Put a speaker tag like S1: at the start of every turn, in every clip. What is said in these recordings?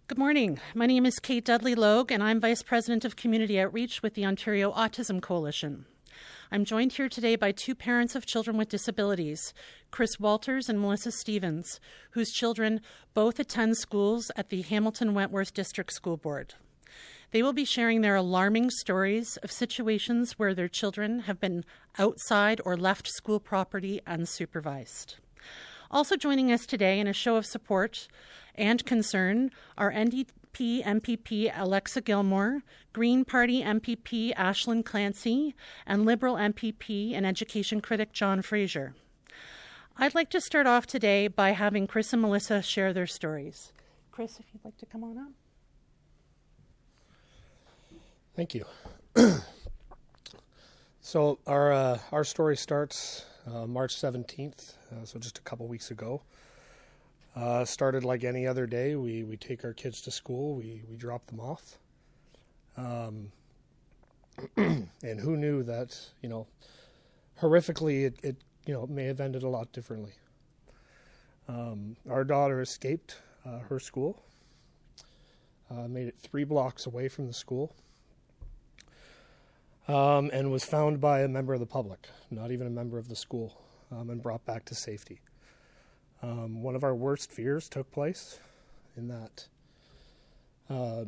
S1: Good morning. My name is Kate Dudley-Logue, and I'm Vice President of Community Outreach with the Ontario Autism Coalition. I'm joined here today by two parents of children with disabilities, Chris Walters and Melissa Stevens, whose children both attend schools at the Hamilton-Wentworth District School Board. They will be sharing their alarming stories of situations where their children have been outside or left school property unsupervised. Also joining us today in a show of support and concern are NDP MPP Alexa Gilmour, Green Party MPP Aislinn Clancy, and Liberal MPP and education critic John Fraser. I'd like to start off today by having Chris and Melissa share their stories. Chris, if you'd like to come on up.
S2: Thank you. So our story starts March 17th, so just a couple weeks ago. Started like any other day. We take our kids to school. We drop them off. And who knew that, horrifically it may have ended a lot differently. Our daughter escaped her school, made it 3 blocks away from the school, and was found by a member of the public, not even a member of the school, and brought back to safety. One of our worst fears took place in that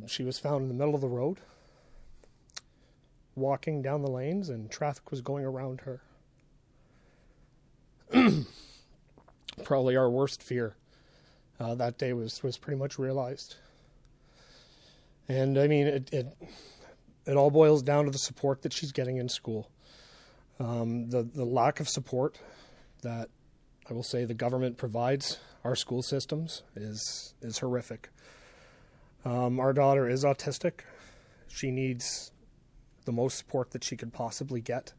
S2: she was found in the middle of the road, walking down the lanes, and traffic was going around her. Probably our worst fear that day was pretty much realized. And I mean, it all boils down to the support that she's getting in school. The lack of support that I will say the government provides our school systems is horrific. Our daughter is autistic. She needs the most support that she could possibly get.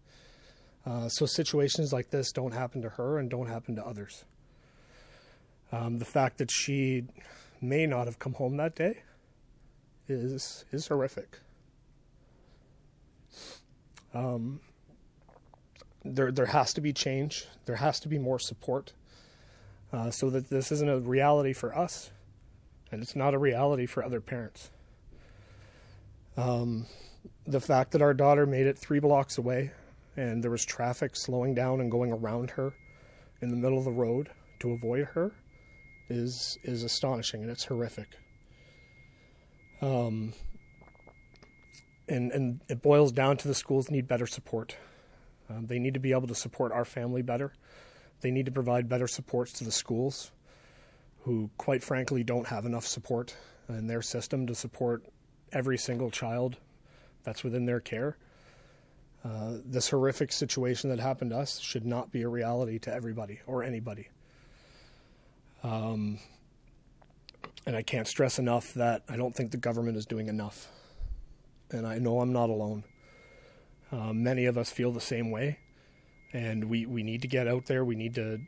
S2: So situations like this don't happen to her and don't happen to others. The fact that she may not have come home that day is horrific. There has to be change. There has to be more support so that this isn't a reality for us and it's not a reality for other parents. The fact that our daughter made it 3 blocks away and there was traffic slowing down and going around her in the middle of the road to avoid her is astonishing, and it's horrific. And it boils down to the schools need better support. They need to be able to support our family better. They need to provide better supports to the schools, who quite frankly don't have enough support in their system to support every single child that's within their care. This horrific situation that happened to us should not be a reality to everybody or anybody. And I can't stress enough that I don't think the government is doing enough. And I know I'm not alone. Many of us feel the same way, and we need to get out there. We need to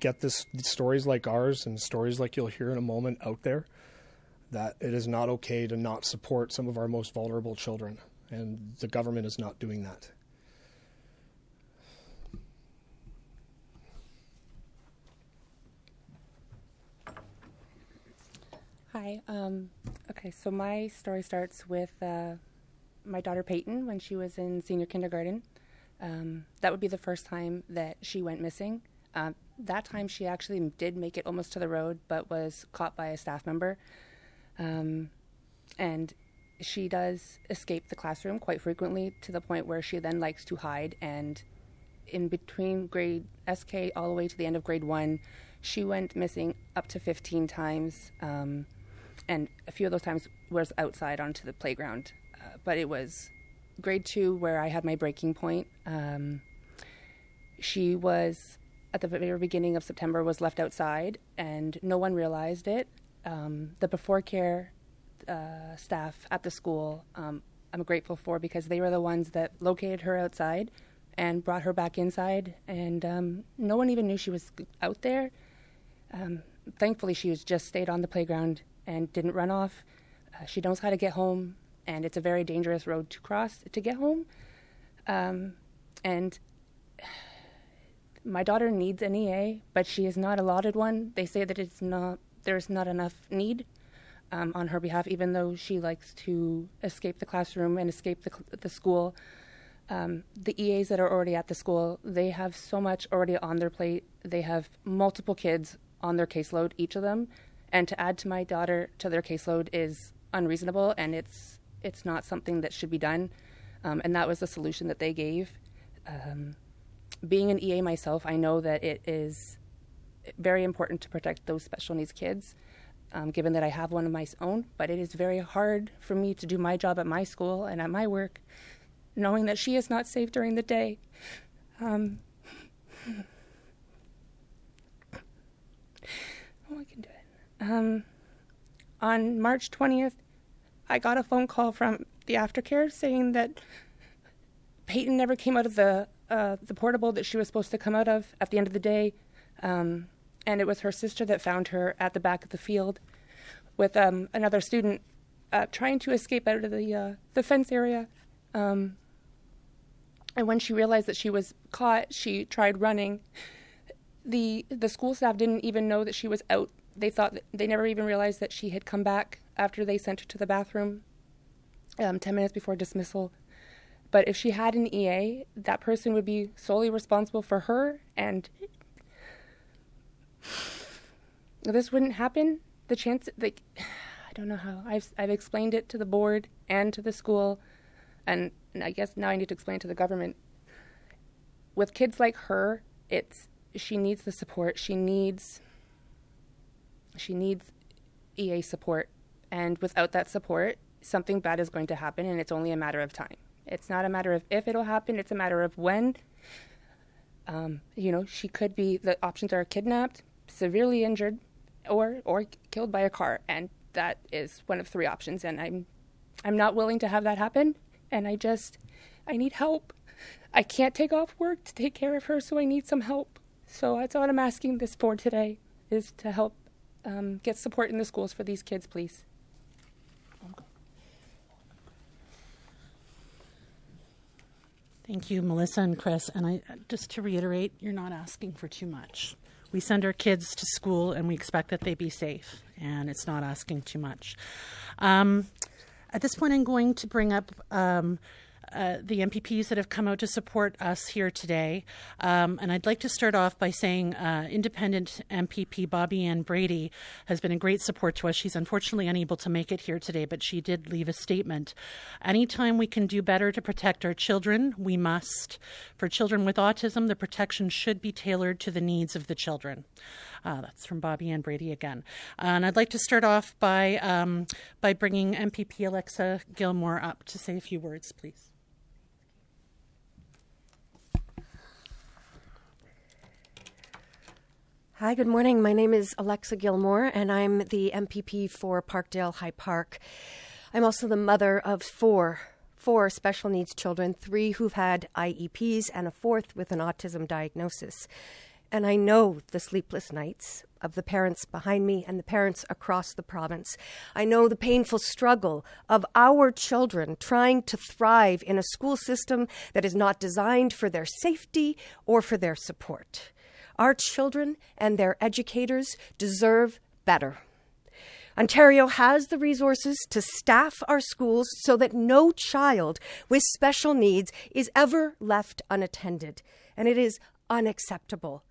S2: get stories like ours and stories like you'll hear in a moment out there, that it is not okay to not support some of our most vulnerable children, and the government is not doing that.
S3: Hi. Okay, so my story starts with my daughter Peyton when she was in senior kindergarten. That would be the first time that she went missing. That time she actually did make it almost to the road, but was caught by a staff member. And she does escape the classroom quite frequently, to the point where she then likes to hide. And in between grade SK all the way to the end of grade 1, she went missing up to 15 times. And a few of those times was outside onto the playground. But it was grade 2 where I had my breaking point. She was, at the very beginning of September, was left outside, and no one realized it. The before care staff at the school, I'm grateful for, because they were the ones that located her outside and brought her back inside, and no one even knew she was out there. Thankfully, she was just stayed on the playground and didn't run off. She knows how to get home, and it's a very dangerous road to cross to get home. And my daughter needs an EA, but she is not allotted one. They say that there's not enough need. on her behalf, even though she likes to escape the classroom and escape the school. The EAs that are already at the school, they have so much already on their plate. They have multiple kids on their caseload, each of them, and to add to my daughter to their caseload is unreasonable, and it's not something that should be done. And that was the solution that they gave. Being an EA myself, I know that it is very important to protect those special needs kids, given that I have one of my own, but it is very hard for me to do my job at my school and at my work, knowing that she is not safe during the day. I can do it. On March 20th, I got a phone call from the aftercare saying that Peyton never came out of the portable that she was supposed to come out of at the end of the day. And it was her sister that found her at the back of the field with another student trying to escape out of the fence area. And when she realized that she was caught, she tried running. The school staff didn't even know that she was out. They never even realized that she had come back after they sent her to the bathroom 10 minutes before dismissal. But if she had an EA, that person would be solely responsible for her, and this wouldn't happen. The chance, I don't know how. I've explained it to the board and to the school, and I guess now I need to explain to the government. With kids like her, she needs the support. She needs EA support, and without that support, something bad is going to happen, and it's only a matter of time. It's not a matter of if it'll happen, it's a matter of when. She could be, the options are kidnapped, severely injured, or killed by a car, and that is one of three options, and I'm not willing to have that happen, and I need help. I can't take off work to take care of her, so I need some help. So that's what I'm asking this for today, is to help get support in the schools for these kids, please.
S1: Thank you, Melissa and Chris. And just to reiterate, you're not asking for too much. We send our kids to school and we expect that they be safe, and it's not asking too much. At this point, I'm going to bring up the MPPs that have come out to support us here today. And I'd like to start off by saying independent MPP Bobbi Ann Brady has been a great support to us. She's unfortunately unable to make it here today, but she did leave a statement. Anytime we can do better to protect our children, we must. For children with autism, the protection should be tailored to the needs of the children. That's from Bobbi Ann Brady again. And I'd like to start off by bringing MPP Alexa Gilmour up to say a few words, please.
S4: Hi, good morning. My name is Alexa Gilmour, and I'm the MPP for Parkdale-High Park. I'm also the mother of four special needs children, 3 who've had IEPs and a 4th with an autism diagnosis. And I know the sleepless nights of the parents behind me and the parents across the province. I know the painful struggle of our children trying to thrive in a school system that is not designed for their safety or for their support. Our children and their educators deserve better. Ontario has the resources to staff our schools so that no child with special needs is ever left unattended. And it is unacceptable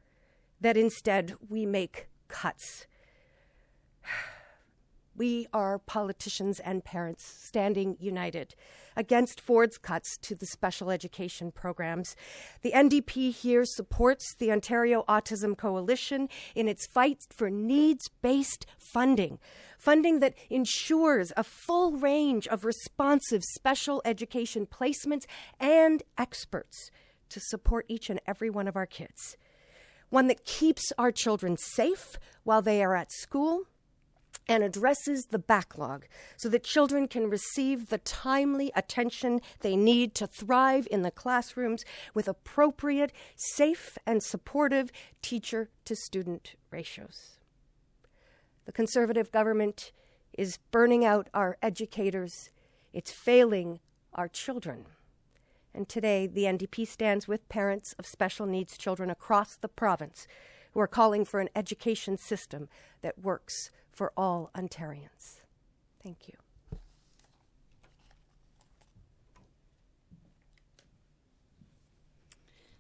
S4: that instead we make cuts. We are politicians and parents standing united against Ford's cuts to the special education programs. The NDP here supports the Ontario Autism Coalition in its fight for needs-based funding that ensures a full range of responsive special education placements and experts to support each and every one of our kids. One that keeps our children safe while they are at school and addresses the backlog so that children can receive the timely attention they need to thrive in the classrooms with appropriate, safe, and supportive teacher-to-student ratios. The Conservative government is burning out our educators. It's failing our children. And today, the NDP stands with parents of special needs children across the province who are calling for an education system that works for all Ontarians. Thank you.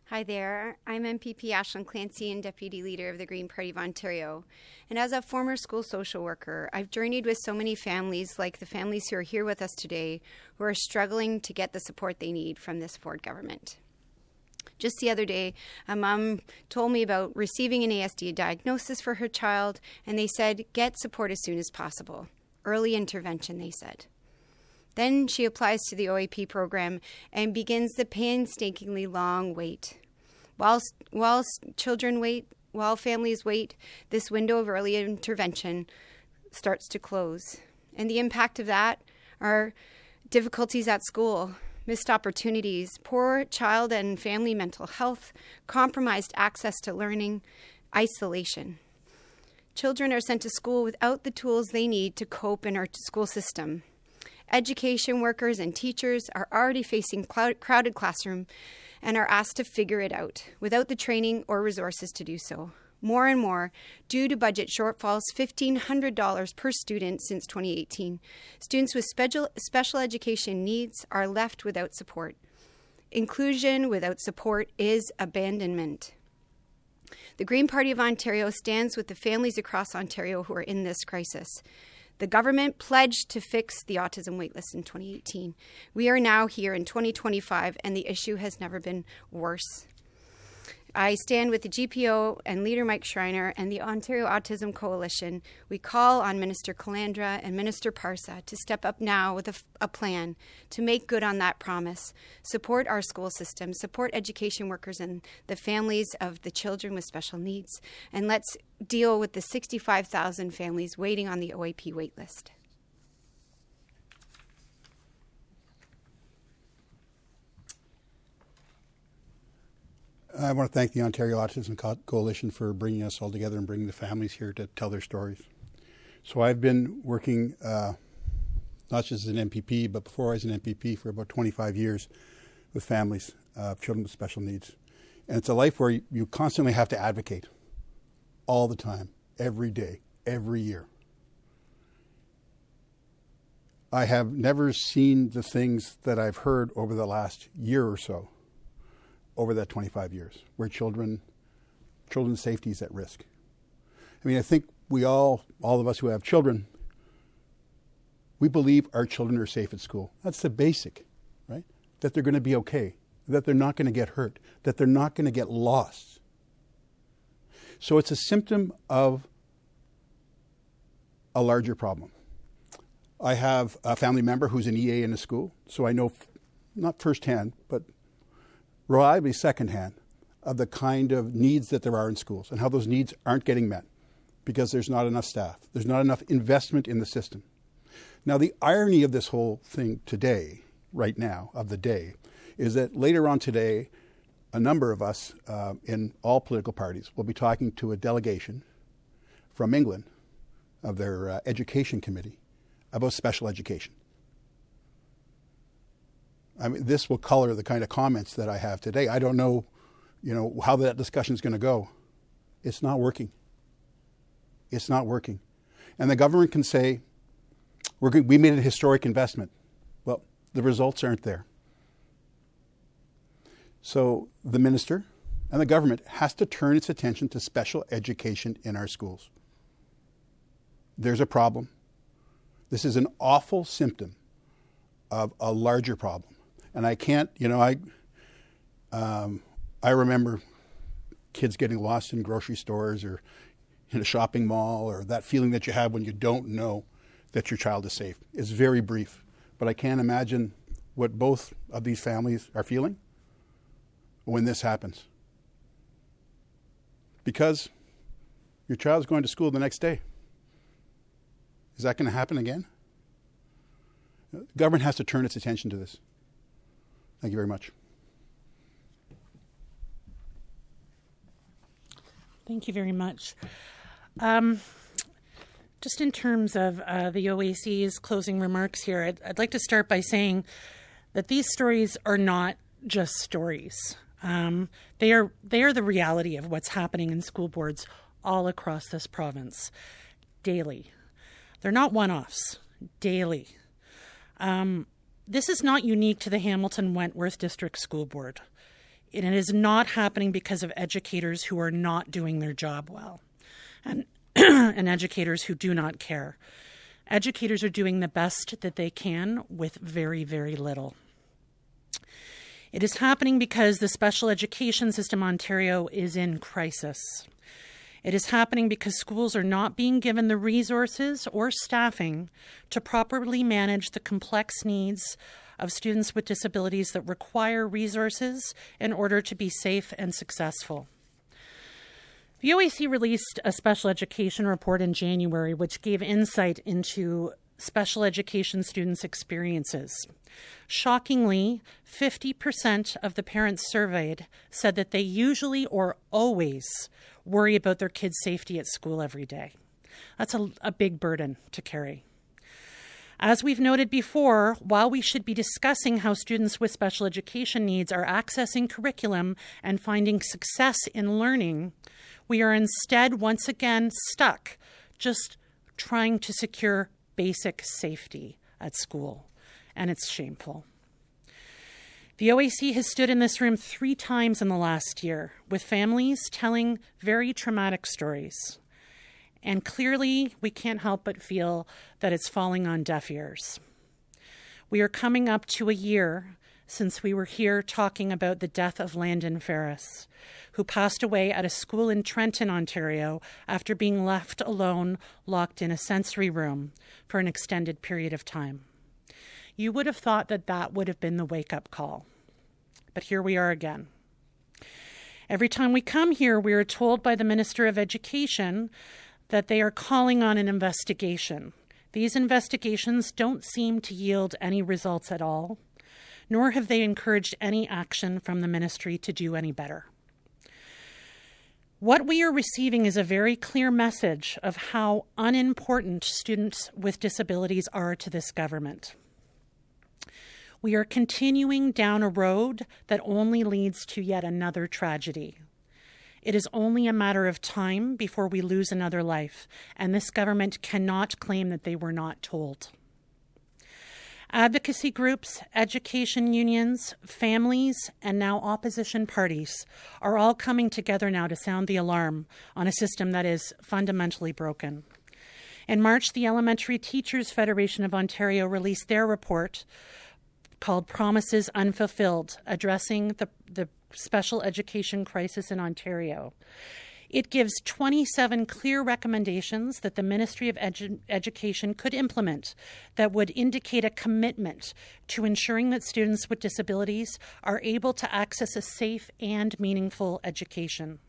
S5: Hi there, I'm MPP Aislinn Clancy and Deputy Leader of the Green Party of Ontario. And as a former school social worker, I've journeyed with so many families, like the families who are here with us today, who are struggling to get the support they need from this Ford government. Just the other day, a mom told me about receiving an ASD diagnosis for her child, and they said, get support as soon as possible. Early intervention, they said. Then she applies to the OAP program and begins the painstakingly long wait. While children wait, while families wait, this window of early intervention starts to close. And the impact of that are difficulties at school, missed opportunities, poor child and family mental health, compromised access to learning, isolation. Children are sent to school without the tools they need to cope in our school system. Education workers and teachers are already facing crowded classroom and are asked to figure it out without the training or resources to do so. More and more, due to budget shortfalls, $1,500 per student since 2018, students with special education needs are left without support. Inclusion without support is abandonment. The Green Party of Ontario stands with the families across Ontario who are in this crisis. The government pledged to fix the autism waitlist in 2018. We are now here in 2025, and the issue has never been worse. I stand with the GPO and Leader Mike Schreiner and the Ontario Autism Coalition. We call on Minister Calandra and Minister Parsa to step up now with a plan to make good on that promise, support our school system, support education workers and the families of the children with special needs, and let's deal with the 65,000 families waiting on the OAP waitlist.
S6: I want to thank the Ontario Autism Coalition for bringing us all together and bringing the families here to tell their stories. So I've been working not just as an MPP, but before I was an MPP for about 25 years with families of children with special needs. And it's a life where you constantly have to advocate all the time, every day, every year. I have never seen the things that I've heard over the last year or so, over that 25 years, where children's safety is at risk. I mean, I think we all of us who have children, we believe our children are safe at school. That's the basic, right? That they're going to be okay, that they're not going to get hurt, that they're not going to get lost. So it's a symptom of a larger problem. I have a family member who's an EA in a school, so I know, not firsthand, but reliably secondhand, of the kind of needs that there are in schools and how those needs aren't getting met because there's not enough staff. There's not enough investment in the system. Now, the irony of this whole thing today, right now, of the day, is that later on today, a number of us in all political parties will be talking to a delegation from England of their education committee about special education. I mean, this will color the kind of comments that I have today. I don't know, how that discussion is going to go. It's not working. It's not working. And the government can say, we made a historic investment. Well, the results aren't there. So the minister and the government has to turn its attention to special education in our schools. There's a problem. This is an awful symptom of a larger problem. And I can't, I remember kids getting lost in grocery stores or in a shopping mall, or that feeling that you have when you don't know that your child is safe. It's very brief, but I can't imagine what both of these families are feeling when this happens. Because your child's going to school the next day. Is that going to happen again? The government has to turn its attention to this. Thank you very much.
S1: Thank you very much. Just in terms of the OAC's closing remarks here, I'd like to start by saying that these stories are not just stories. They are the reality of what's happening in school boards all across this province daily. They're not one-offs. daily. This is not unique to the Hamilton-Wentworth District School Board. And it is not happening because of educators who are not doing their job well and, and educators who do not care. Educators are doing the best that they can with very, very little. It is happening because the special education system in Ontario is in crisis. It is happening because schools are not being given the resources or staffing to properly manage the complex needs of students with disabilities that require resources in order to be safe and successful. The OAC released a special education report in January which gave insight into special education students' experiences. Shockingly, 50% of the parents surveyed said that they usually or always worry about their kids' safety at school every day. That's a big burden to carry. As we've noted before, while we should be discussing how students with special education needs are accessing curriculum and finding success in learning, we are instead once again stuck just trying to secure basic safety at school, and it's shameful. The OAC has stood in this room 3 times in the last year with families telling very traumatic stories. And clearly, we can't help but feel that it's falling on deaf ears. We are coming up to a year since we were here talking about the death of Landon Ferris, who passed away at a school in Trenton, Ontario, after being left alone, locked in a sensory room for an extended period of time. You would have thought that that would have been the wake-up call. But here we are again. Every time we come here, we are told by the Minister of Education that they are calling on an investigation. These investigations don't seem to yield any results at all, nor have they encouraged any action from the ministry to do any better. What we are receiving is a very clear message of how unimportant students with disabilities are to this government. We are continuing down a road that only leads to yet another tragedy. It is only a matter of time before we lose another life, and this government cannot claim that they were not told. Advocacy groups, education unions, families, and now opposition parties are all coming together now to sound the alarm on a system that is fundamentally broken. In March, the Elementary Teachers Federation of Ontario released their report called Promises Unfulfilled, addressing the special education crisis in Ontario. It gives 27 clear recommendations that the Ministry of Education could implement that would indicate a commitment to ensuring that students with disabilities are able to access a safe and meaningful education.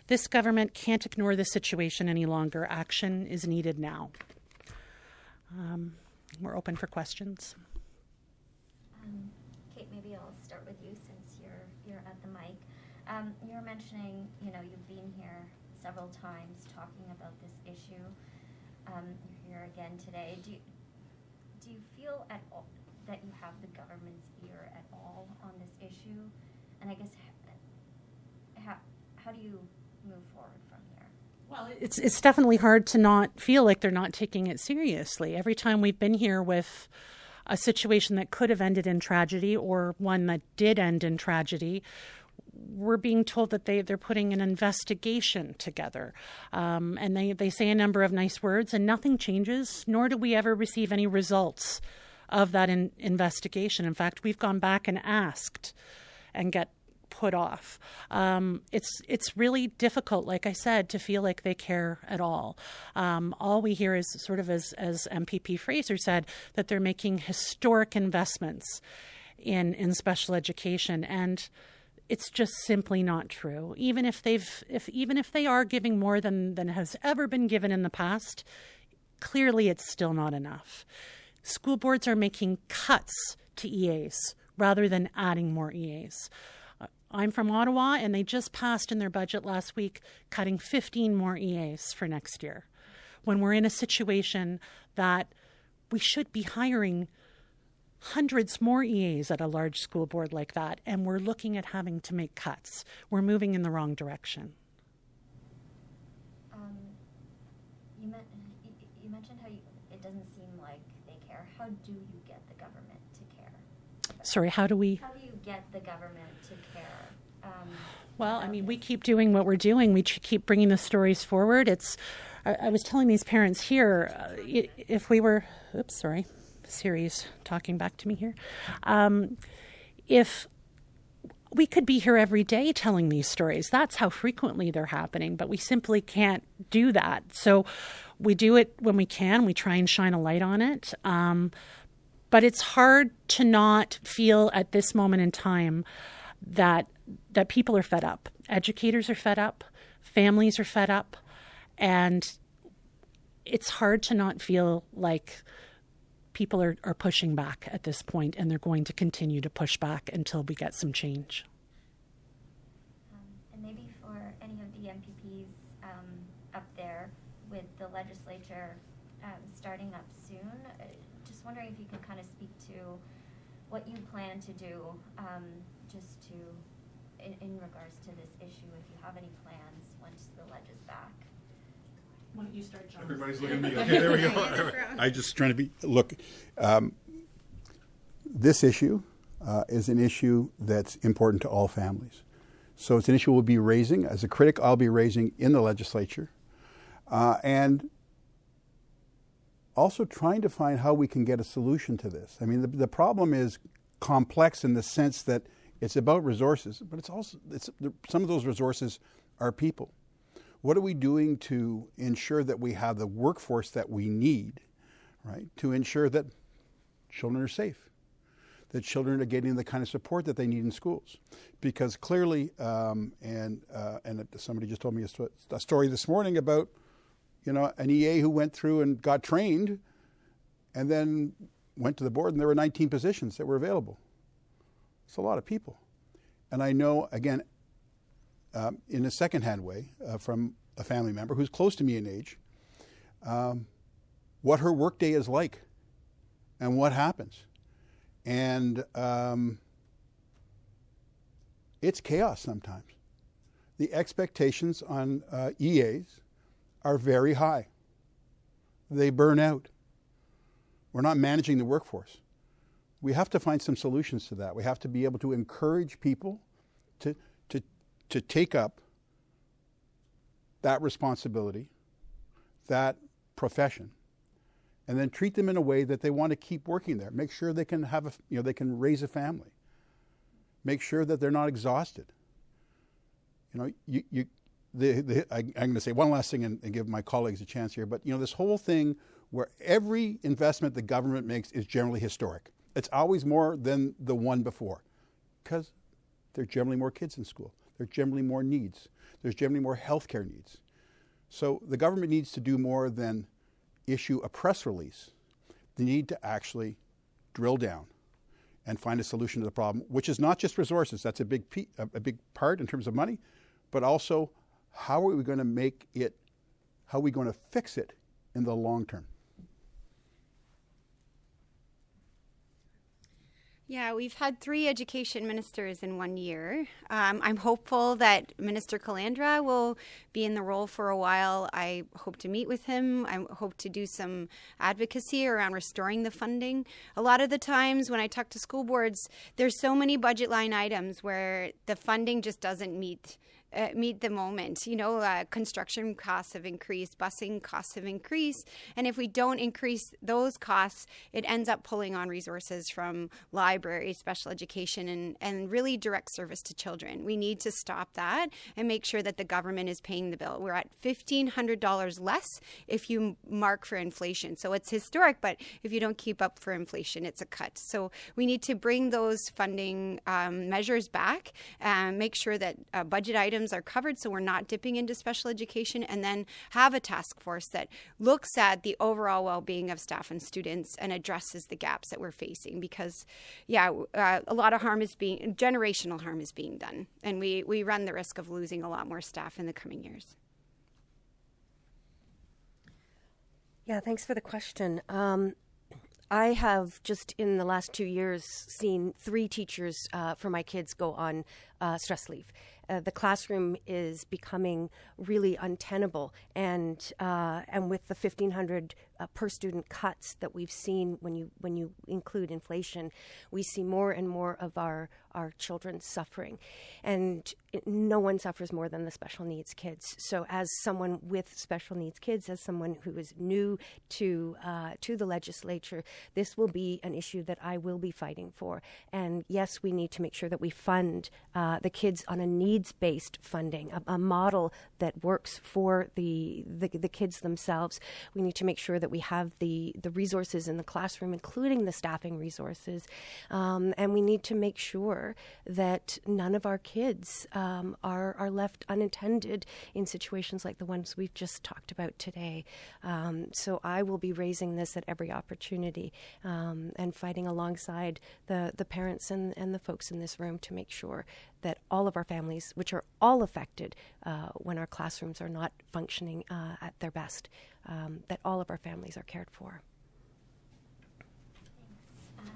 S1: This government can't ignore the situation any longer. Action is needed now. We're open for questions.
S7: Kate, maybe I'll start with you since you're at the mic. You were mentioning, you've been here several times talking about this issue. You're here again today. Do you feel at all that you have the government's ear at all on this issue? And I guess how do you move forward from here?
S1: Well, it's definitely hard to not feel like they're not taking it seriously. Every time we've been here with a situation that could have ended in tragedy or one that did end in tragedy, we're being told that they're putting an investigation together. And they say a number of nice words and nothing changes, nor do we ever receive any results of that investigation. In fact, we've gone back and asked and get put off. It's really difficult, like I said, to feel like they care at all. All we hear is sort of, as MPP Fraser said, that they're making historic investments in special education, and it's just simply not true. Even if they are giving more than has ever been given in the past, clearly it's still not enough. School boards are making cuts to EAs rather than adding more EAs. I'm from Ottawa, and they just passed in their budget last week cutting 15 more EAs for next year, when we're in a situation that we should be hiring hundreds more EAs at a large school board like that, and we're looking at having to make cuts. We're moving in the wrong direction.
S7: You mentioned how it doesn't seem like care? How do you get the government to care?
S1: Sorry, how do you
S7: get the government to care?
S1: Well, I mean, we keep doing what we're doing. We keep bringing the stories forward. I was telling these parents here, if we were, Siri's talking back to me here. If we could be here every day telling these stories, that's how frequently they're happening, but we simply can't do that. So we do it when we can. We try and shine a light on it. But it's hard to not feel at this moment in time that people are fed up. Educators are fed up. Families are fed up. And it's hard to not feel like people are pushing back at this point, and they're going to continue to push back until we get some change.
S7: And maybe for any of the MPPs up there with the legislature starting up soon, just wondering if you could kind of speak to what you plan to do just to, in regards to this issue, if you have any plans once the ledge is back.
S1: Why don't you start, John?
S6: Everybody's looking at me. Okay, there we go. I just trying to be, look, this issue is an issue that's important to all families. So it's an issue we'll be raising. As a critic, I'll be raising in the legislature. And also trying to find how we can get a solution to this. I mean, the problem is complex in the sense that it's about resources, but some of those resources are people. What are we doing to ensure that we have the workforce that we need, right, to ensure that children are safe, that children are getting the kind of support that they need in schools? Because clearly, and somebody just told me a story this morning about, an EA who went through and got trained and then went to the board and there were 19 positions that were available. It's a lot of people. And I know, again, in a secondhand way, from a family member who's close to me in age, what her workday is like and what happens. And it's chaos sometimes. The expectations on EAs are very high. They burn out. We're not managing the workforce. We have to find some solutions to that. We have to be able to encourage people to take up that responsibility, that profession, and then treat them in a way that they want to keep working there. Make sure they can have they can raise a family. Make sure that they're not exhausted. I'm going to say one last thing and give my colleagues a chance here, but this whole thing where every investment the government makes is generally historic. It's always more than the one before, because there are generally more kids in school. There are generally more needs. There's generally more healthcare needs. So the government needs to do more than issue a press release. They need to actually drill down and find a solution to the problem, which is not just resources. That's a big part in terms of money, but also how are we going to make it, how are we going to fix it in the long term?
S5: Yeah, we've had 3 education ministers in 1 year. I'm hopeful that Minister Calandra will be in the role for a while. I hope to meet with him. I hope to do some advocacy around restoring the funding. A lot of the times when I talk to school boards, there's so many budget line items where the funding just doesn't meet the moment. Construction costs have increased, busing costs have increased, and if we don't increase those costs, it ends up pulling on resources from libraries, special education, and really direct service to children. We need to stop that and make sure that the government is paying the bill. We're at $1,500 less if you mark for inflation. So it's historic, but if you don't keep up for inflation, it's a cut. So we need to bring those funding measures back and make sure that budget items are covered so we're not dipping into special education, and then have a task force that looks at the overall well-being of staff and students and addresses the gaps that we're facing, because a lot of generational harm is being done, and we run the risk of losing a lot more staff in the coming years.
S4: Yeah, thanks for the question. I have just in the last 2 years seen 3 teachers for my kids go on stress leave. The classroom is becoming really untenable, and with the 1,500 per student cuts that we've seen when you include inflation, we see more and more of our children suffering, and no one suffers more than the special needs kids. So, as someone with special needs kids, as someone who is new to the legislature, this will be an issue that I will be fighting for. And yes, we need to make sure that we fund the kids on a needs-based funding, a model that works for the kids themselves. We need to make sure that we have the resources in the classroom, including the staffing resources, and we need to make sure that none of our kids are left unattended in situations like the ones we've just talked about today. So I will be raising this at every opportunity and fighting alongside the parents and the folks in this room to make sure that all of our families, which are all affected when our classrooms are not functioning at their best, that all of our families are cared for.
S7: Thanks.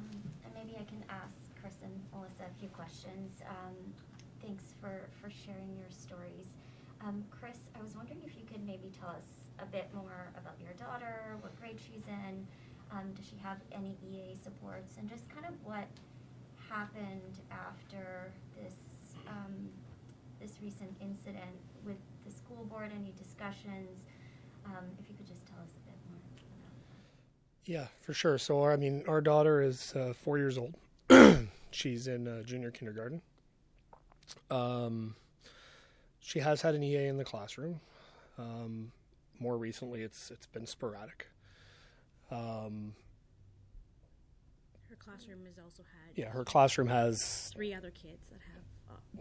S7: And maybe I can ask Chris and Melissa a few questions. Thanks for sharing your stories. Chris, I was wondering if you could maybe tell us a bit more about your daughter, what grade she's in, does she have any EA supports, and just kind of what happened after this recent incident with the school board, any discussions, if you could just tell us a bit more about that.
S2: Yeah, for sure. So, I mean, our daughter is 4 years old. She's in junior kindergarten. She has had an EA in the classroom. More recently, it's been sporadic.
S8: Her classroom has also had...
S2: Yeah, her classroom has...
S8: 3 other kids that have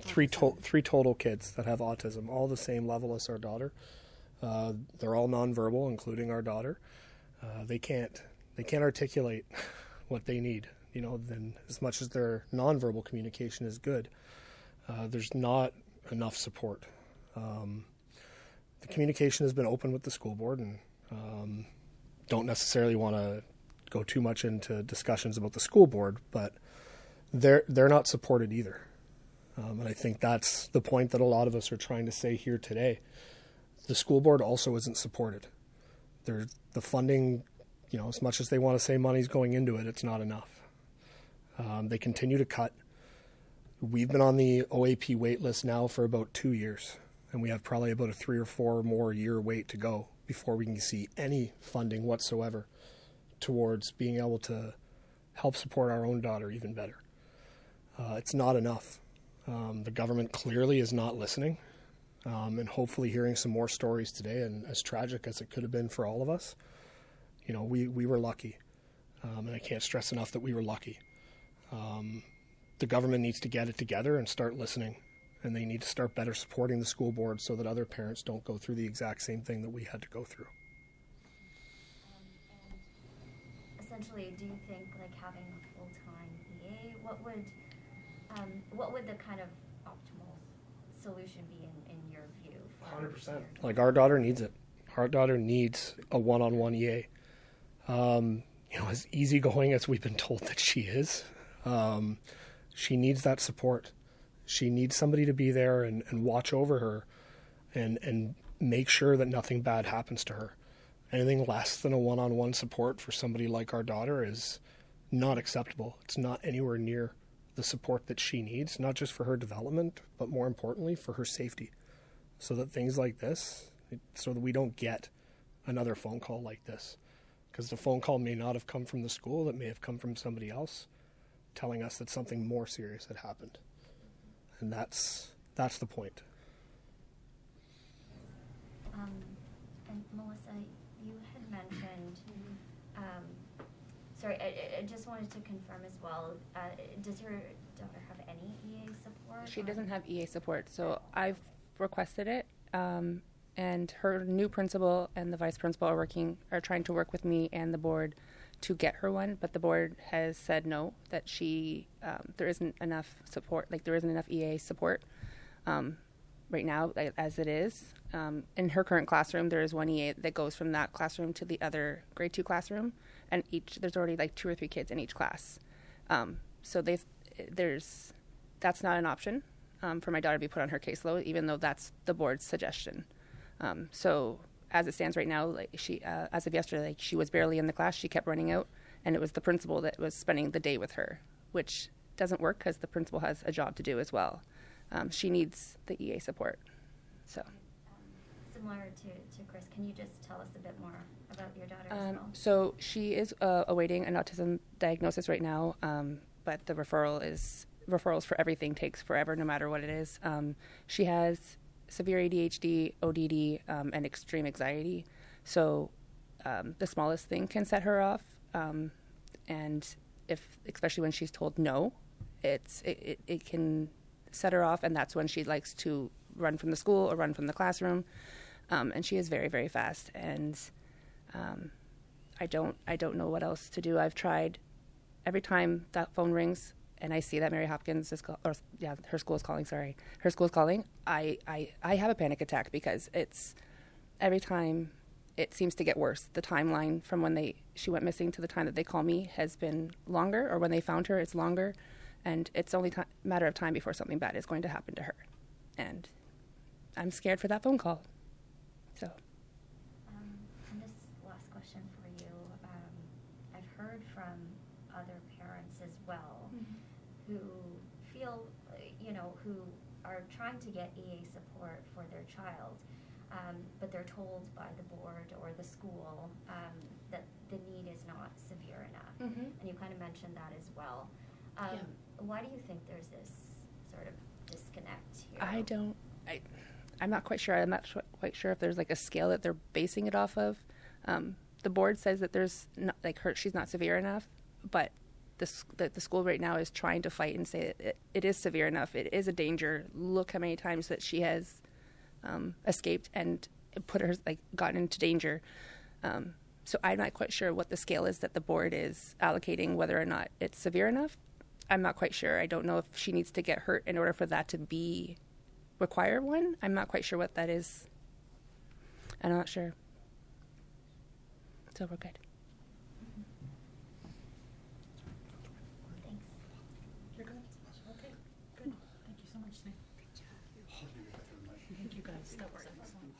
S2: three total kids that have autism, all the same level as our daughter. They're all nonverbal, including our daughter. They can't articulate what they need. You know, then as much as their nonverbal communication is good, there's not enough support. The communication has been open with the school board, and don't necessarily want to go too much into discussions about the school board, but they're not supported either. And I think that's the point that a lot of us are trying to say here today. The school board also isn't supported. The funding, you know, as much as they want to say money's going into it, it's not enough. They continue to cut. We've been on the OAP wait list now for about 2 years, and we have probably about a 3 or 4 more year wait to go before we can see any funding whatsoever towards being able to help support our own daughter even better. It's not enough. The government clearly is not listening, and hopefully hearing some more stories today, and as tragic as it could have been for all of us, you know, we were lucky, and I can't stress enough that we were lucky. The government needs to get it together and start listening, and they need to start better supporting the school board so that other parents don't go through the exact same thing that we had to go through.
S7: And essentially, do you think like having a full-time EA, what would the kind of optimal solution be in your view?
S2: 100%. Like, our daughter needs it. Our daughter needs a one-on-one EA. You know, as easygoing as we've been told that she is, she needs that support. She needs somebody to be there and watch over her and make sure that nothing bad happens to her. Anything less than a one-on-one support for somebody like our daughter is not acceptable. It's not anywhere near the support that she needs, not just for her development, but more importantly for her safety, so that things like this, so that we don't get another phone call like this. Because the phone call may not have come from the school, it may have come from somebody else telling us that something more serious had happened. And that's the point.
S7: And Melissa, you had mentioned, sorry, I just wanted to confirm as well, does your daughter have any EA support?
S3: She doesn't have EA support, so I've requested it, and her new principal and the vice principal are trying to work with me and the board to get her one, but the board has said no, that there isn't enough support, like there isn't enough EA support right now as it is. In her current classroom, there is one EA that goes from that classroom to the other grade 2 classroom, and there's already like 2 or 3 kids in each class. So that's not an option. for my daughter to be put on her caseload, even though that's the board's suggestion. So as it stands right now, like she, as of yesterday, like she was barely in the class. She kept running out, and it was the principal that was spending the day with her, which doesn't work because the principal has a job to do as well. She needs the EA support. So.
S7: Similar to Chris, can you just tell us a bit more about your daughter as well?
S3: So she is awaiting an autism diagnosis right now, but the referrals for everything takes forever, no matter what it is. She has severe ADHD, ODD, and extreme anxiety. So the smallest thing can set her off, and especially when she's told no, it can set her off, and that's when she likes to run from the school or run from the classroom. And she is very, very fast, and I don't know what else to do. I've tried every time that phone rings and I see that Mary Hopkins is her school is calling. Sorry, her school is calling. I have a panic attack because it's every time it seems to get worse. The timeline from when she went missing to the time that they call me has been longer, or when they found her, it's longer, and it's only a matter of time before something bad is going to happen to her, and I'm scared for that phone call. So.
S7: And this last question for you, I've heard from other parents as well who feel, who are trying to get EA support for their child, but they're told by the board or the school that the need is not severe enough. And you kind of mentioned that as well. Why do you think there's this sort of disconnect here?
S3: I'm not quite sure. I'm not quite sure if there's like a scale that they're basing it off of. The board says that there's not, she's not severe enough, but the school right now is trying to fight and say that it is severe enough. It is a danger. Look how many times that she has escaped and gotten into danger. So I'm not quite sure what the scale is that the board is allocating, whether or not it's severe enough. I'm not quite sure. I don't know if she needs to get hurt in order for that to require one. I'm not quite sure what that is. I'm not sure. So we're good.
S7: Thanks.
S1: You're good? Okay, good. Thank you so much, Nick. Good job. Thank you guys. That was excellent.